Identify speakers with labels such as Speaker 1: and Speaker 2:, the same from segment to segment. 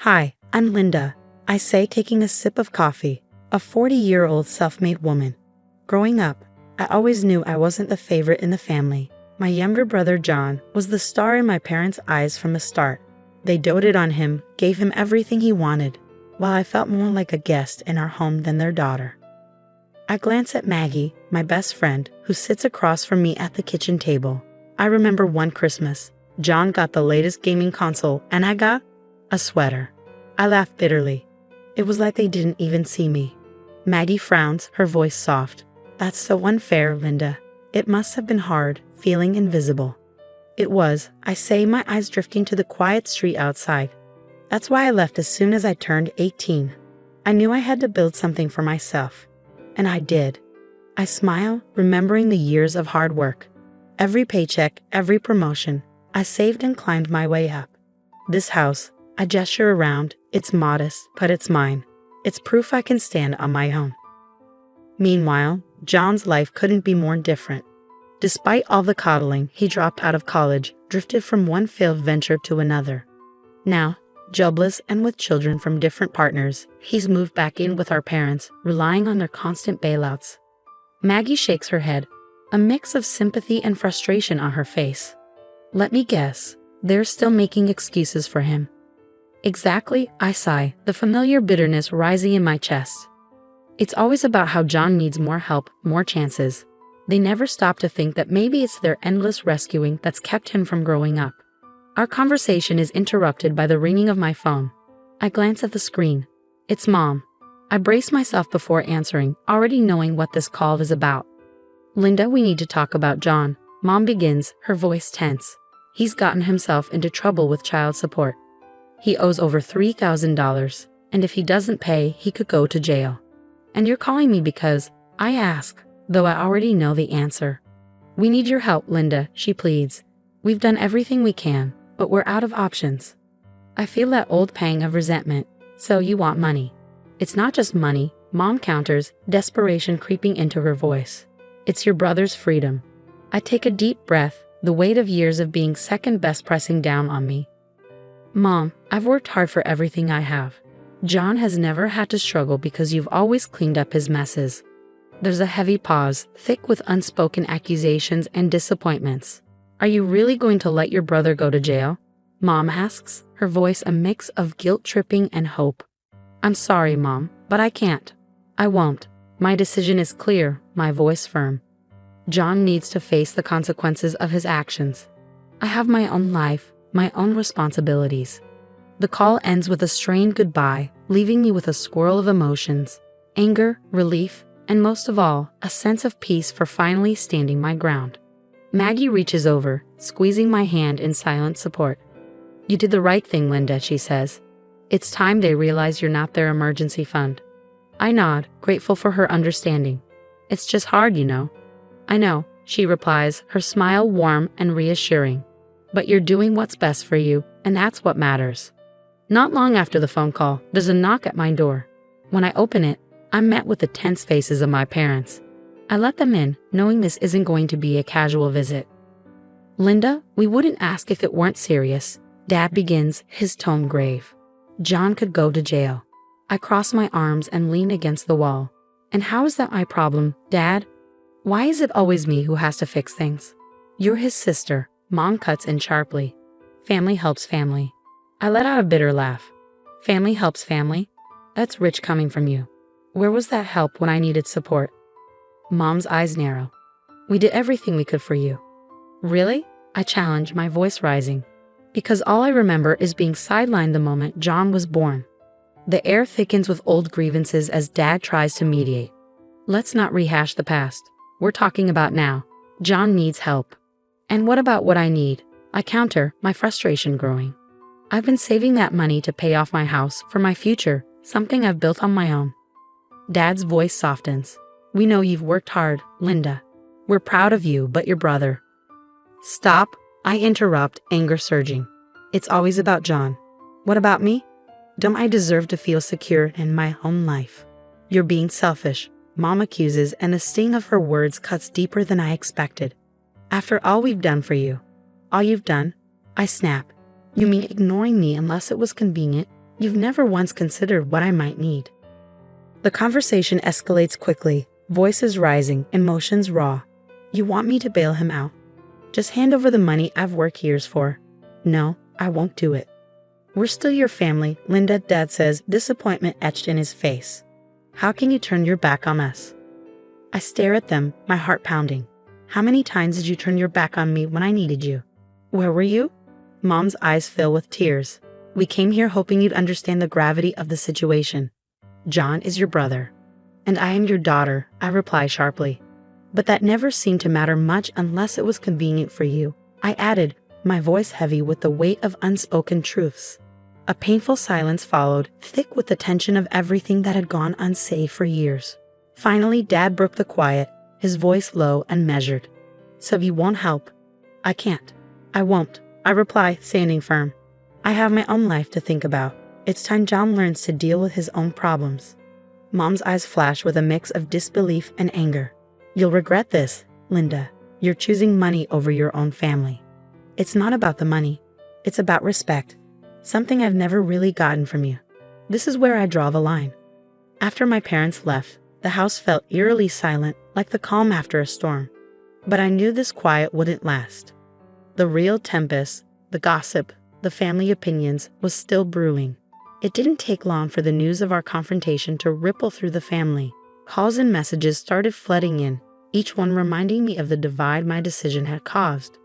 Speaker 1: Hi, I'm Linda, I say, taking a sip of coffee, a 40-year-old self-made woman. Growing up, I always knew I wasn't the favorite in the family. My younger brother John was the star in my parents' eyes from the start. They doted on him, gave him everything he wanted, while I felt more like a guest in our home than their daughter. I glance at Maggie, my best friend, who sits across from me at the kitchen table. I remember one Christmas, John got the latest gaming console and I got a sweater. I laughed bitterly. It was like they didn't even see me. Maggie frowns, her voice soft. That's so unfair, Linda. It must have been hard, feeling invisible. It was, I say, my eyes drifting to the quiet street outside. That's why I left as soon as I turned 18. I knew I had to build something for myself. And I did. I smile, remembering the years of hard work. Every paycheck, every promotion, I saved and climbed my way up. This house, I gesture around, it's modest, but it's mine. It's proof I can stand on my own. Meanwhile, John's life couldn't be more different. Despite all the coddling, he dropped out of college, drifted from one failed venture to another. Now, jobless and with children from different partners, he's moved back in with our parents, relying on their constant bailouts. Maggie shakes her head, a mix of sympathy and frustration on her face. Let me guess, they're still making excuses for him. Exactly, I sigh, the familiar bitterness rising in my chest. It's always about how John needs more help, more chances. They never stop to think that maybe it's their endless rescuing that's kept him from growing up. Our conversation is interrupted by the ringing of my phone. I glance at the screen. It's Mom. I brace myself before answering, already knowing what this call is about. Linda, we need to talk about John. Mom begins, her voice tense. He's gotten himself into trouble with child support. He owes over $3,000, and if he doesn't pay, he could go to jail. And you're calling me because I ask, though I already know the answer. We need your help, Linda, she pleads. We've done everything we can, but we're out of options. I feel that old pang of resentment. So you want money. It's not just money, Mom counters, desperation creeping into her voice. It's your brother's freedom. I take a deep breath, the weight of years of being second best pressing down on me. Mom, I've worked hard for everything I have. John has never had to struggle because you've always cleaned up his messes. There's a heavy pause, thick with unspoken accusations and disappointments. Are you really going to let your brother go to jail? Mom asks, her voice a mix of guilt-tripping and hope. I'm sorry, Mom, but I can't. I won't. My decision is clear, my voice firm. John needs to face the consequences of his actions. I have my own life, my own responsibilities. The call ends with a strained goodbye, leaving me with a swirl of emotions, anger, relief, and most of all, a sense of peace for finally standing my ground. Maggie reaches over, squeezing my hand in silent support. You did the right thing, Linda, she says. It's time they realize you're not their emergency fund. I nod, grateful for her understanding. It's just hard, you know. I know, she replies, her smile warm and reassuring. But you're doing what's best for you, and that's what matters. Not long after the phone call, there's a knock at my door. When I open it, I'm met with the tense faces of my parents. I let them in, knowing this isn't going to be a casual visit. Linda, we wouldn't ask if it weren't serious. Dad begins, his tone grave. John could go to jail. I cross my arms and lean against the wall. And how is that my problem, Dad? Why is it always me who has to fix things? You're his sister, Mom cuts in sharply. Family helps family. I let out a bitter laugh. Family helps family? That's rich coming from you. Where was that help when I needed support? Mom's eyes narrow. We did everything we could for you. Really? I challenge, my voice rising. Because all I remember is being sidelined the moment John was born. The air thickens with old grievances as Dad tries to mediate. Let's not rehash the past. We're talking about now. John needs help. And what about what I need? I counter, my frustration growing. I've been saving that money to pay off my house for my future, something I've built on my own. Dad's voice softens. We know you've worked hard, Linda. We're proud of you, but your brother. Stop, I interrupt, anger surging. It's always about John. What about me? Don't I deserve to feel secure in my own life? You're being selfish, Mom accuses, and the sting of her words cuts deeper than I expected. After all we've done for you. All you've done? I snap. You mean ignoring me unless it was convenient? You've never once considered what I might need." The conversation escalates quickly, voices rising, emotions raw. "You want me to bail him out? Just hand over the money I've worked years for." "No, I won't do it." "We're still your family," Linda, Dad says, disappointment etched in his face. "How can you turn your back on us?" I stare at them, my heart pounding. "How many times did you turn your back on me when I needed you? Where were you?" Mom's eyes fill with tears. "We came here hoping you'd understand the gravity of the situation. John is your brother. And I am your daughter," I reply sharply. "But that never seemed to matter much unless it was convenient for you," I added, my voice heavy with the weight of unspoken truths. A painful silence followed, thick with the tension of everything that had gone unsaid for years. Finally, Dad broke the quiet, his voice low and measured. "So you won't help?" "I can't. I won't," I reply, standing firm. "I have my own life to think about. It's time John learns to deal with his own problems." Mom's eyes flash with a mix of disbelief and anger. "You'll regret this, Linda. You're choosing money over your own family." "It's not about the money. It's about respect. Something I've never really gotten from you." This is where I draw the line. After my parents left, the house felt eerily silent, like the calm after a storm. But I knew this quiet wouldn't last. The real tempest, the gossip, the family opinions, was still brewing. It didn't take long for the news of our confrontation to ripple through the family. Calls and messages started flooding in, each one reminding me of the divide my decision had caused.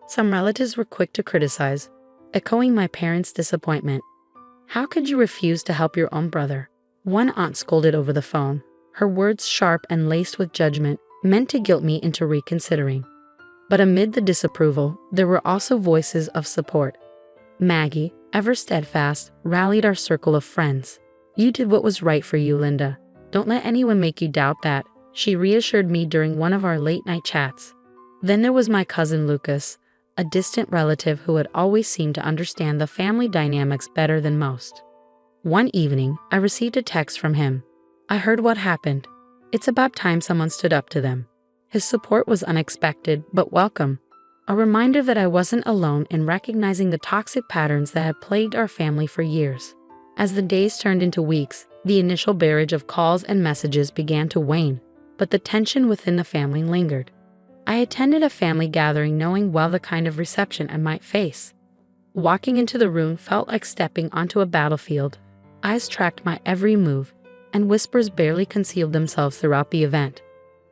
Speaker 1: Some relatives were quick to criticize, echoing my parents' disappointment. "How could you refuse to help your own brother?" One aunt scolded over the phone, her words sharp and laced with judgment, meant to guilt me into reconsidering. But amid the disapproval, there were also voices of support. Maggie, ever steadfast, rallied our circle of friends. "You did what was right for you, Linda. Don't let anyone make you doubt that," she reassured me during one of our late-night chats. Then there was my cousin Lucas, a distant relative who had always seemed to understand the family dynamics better than most. One evening, I received a text from him. "I heard what happened. It's about time someone stood up to them." His support was unexpected, but welcome. A reminder that I wasn't alone in recognizing the toxic patterns that had plagued our family for years. As the days turned into weeks, the initial barrage of calls and messages began to wane, but the tension within the family lingered. I attended a family gathering knowing well the kind of reception I might face. Walking into the room felt like stepping onto a battlefield. Eyes tracked my every move, and whispers barely concealed themselves throughout the event.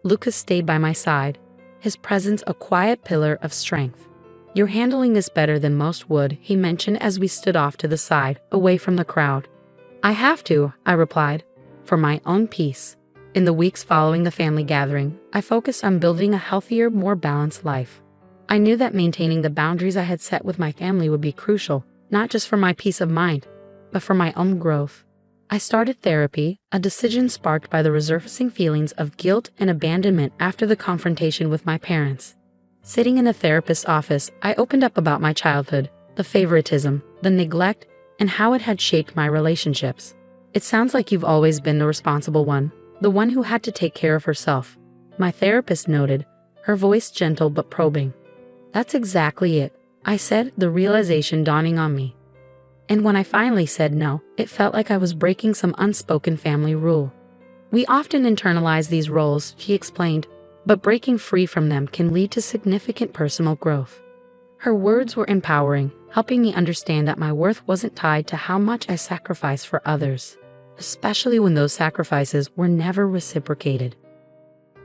Speaker 1: Lucas stayed by my side, his presence a quiet pillar of strength. "You're handling this better than most would," he mentioned as we stood off to the side, away from the crowd. "I have to," I replied, "for my own peace." In the weeks following the family gathering, I focused on building a healthier, more balanced life. I knew that maintaining the boundaries I had set with my family would be crucial, not just for my peace of mind, but for my own growth. I started therapy, a decision sparked by the resurfacing feelings of guilt and abandonment after the confrontation with my parents. Sitting in a therapist's office, I opened up about my childhood, the favoritism, the neglect, and how it had shaped my relationships. "It sounds like you've always been the responsible one, the one who had to take care of herself," my therapist noted, her voice gentle but probing. "That's exactly it," I said, the realization dawning on me. And when I finally said no, it felt like I was breaking some unspoken family rule. "We often internalize these roles," she explained, "but breaking free from them can lead to significant personal growth." Her words were empowering, helping me understand that my worth wasn't tied to how much I sacrificed for others, especially when those sacrifices were never reciprocated.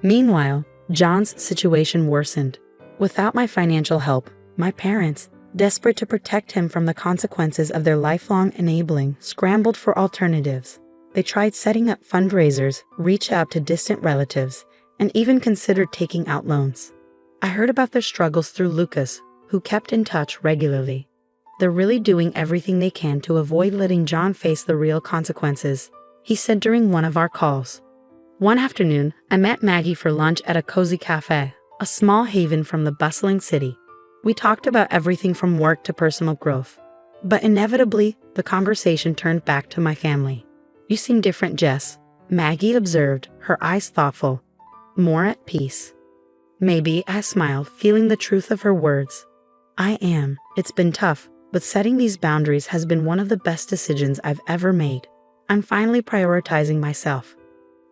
Speaker 1: Meanwhile, John's situation worsened. Without my financial help, my parents, desperate to protect him from the consequences of their lifelong enabling, scrambled for alternatives. They tried setting up fundraisers, reached out to distant relatives, and even considered taking out loans. I heard about their struggles through Lucas, who kept in touch regularly. "They're really doing everything they can to avoid letting John face the real consequences," he said during one of our calls. One afternoon, I met Maggie for lunch at a cozy cafe, a small haven from the bustling city. We talked about everything from work to personal growth. But inevitably, the conversation turned back to my family. "You seem different, Jess," Maggie observed, her eyes thoughtful. "More at peace." "Maybe," I smiled, feeling the truth of her words. "I am. It's been tough, but setting these boundaries has been one of the best decisions I've ever made. I'm finally prioritizing myself."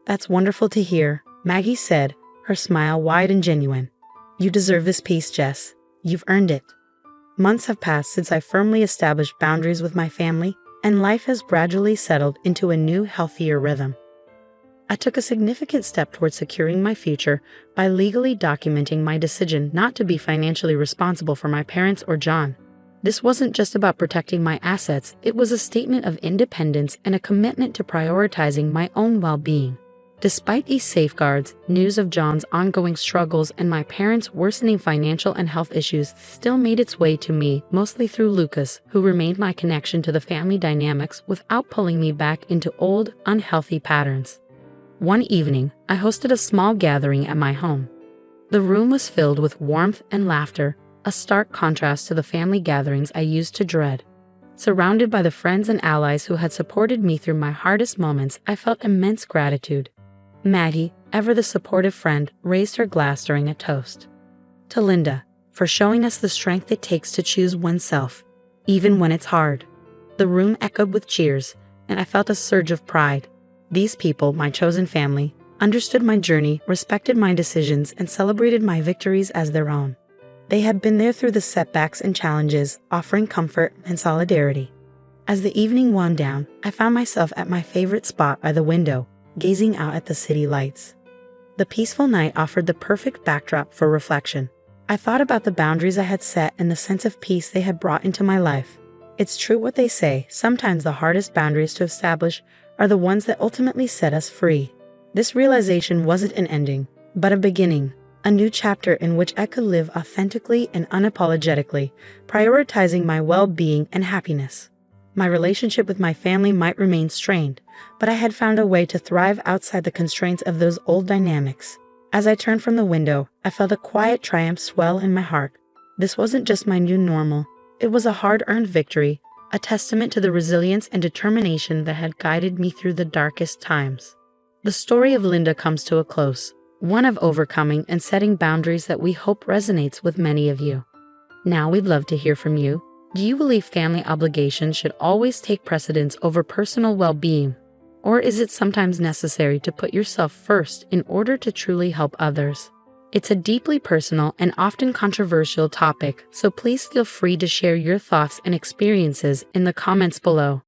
Speaker 1: "That's wonderful to hear," Maggie said, her smile wide and genuine. "You deserve this peace, Jess. You've earned it." Months have passed since I firmly established boundaries with my family, and life has gradually settled into a new, healthier rhythm. I took a significant step towards securing my future by legally documenting my decision not to be financially responsible for my parents or John. This wasn't just about protecting my assets, it was a statement of independence and a commitment to prioritizing my own well-being. Despite these safeguards, news of John's ongoing struggles and my parents' worsening financial and health issues still made its way to me, mostly through Lucas, who remained my connection to the family dynamics without pulling me back into old, unhealthy patterns. One evening, I hosted a small gathering at my home. The room was filled with warmth and laughter, a stark contrast to the family gatherings I used to dread. Surrounded by the friends and allies who had supported me through my hardest moments, I felt immense gratitude. Maggie, ever the supportive friend, raised her glass during a toast. "To Linda, for showing us the strength it takes to choose oneself, even when it's hard." The room echoed with cheers, and I felt a surge of pride. These people, my chosen family, understood my journey, respected my decisions, and celebrated my victories as their own. They had been there through the setbacks and challenges, offering comfort and solidarity. As the evening wound down, I found myself at my favorite spot by the window, gazing out at the city lights. The peaceful night offered the perfect backdrop for reflection. I thought about the boundaries I had set and the sense of peace they had brought into my life. It's true what they say, sometimes the hardest boundaries to establish are the ones that ultimately set us free. This realization wasn't an ending, but a beginning, a new chapter in which I could live authentically and unapologetically, prioritizing my well-being and happiness. My relationship with my family might remain strained, but I had found a way to thrive outside the constraints of those old dynamics. As I turned from the window, I felt a quiet triumph swell in my heart. This wasn't just my new normal, it was a hard-earned victory, a testament to the resilience and determination that had guided me through the darkest times. The story of Linda comes to a close, one of overcoming and setting boundaries that we hope resonates with many of you. Now we'd love to hear from you. Do you believe family obligations should always take precedence over personal well-being? Or is it sometimes necessary to put yourself first in order to truly help others? It's a deeply personal and often controversial topic, so please feel free to share your thoughts and experiences in the comments below.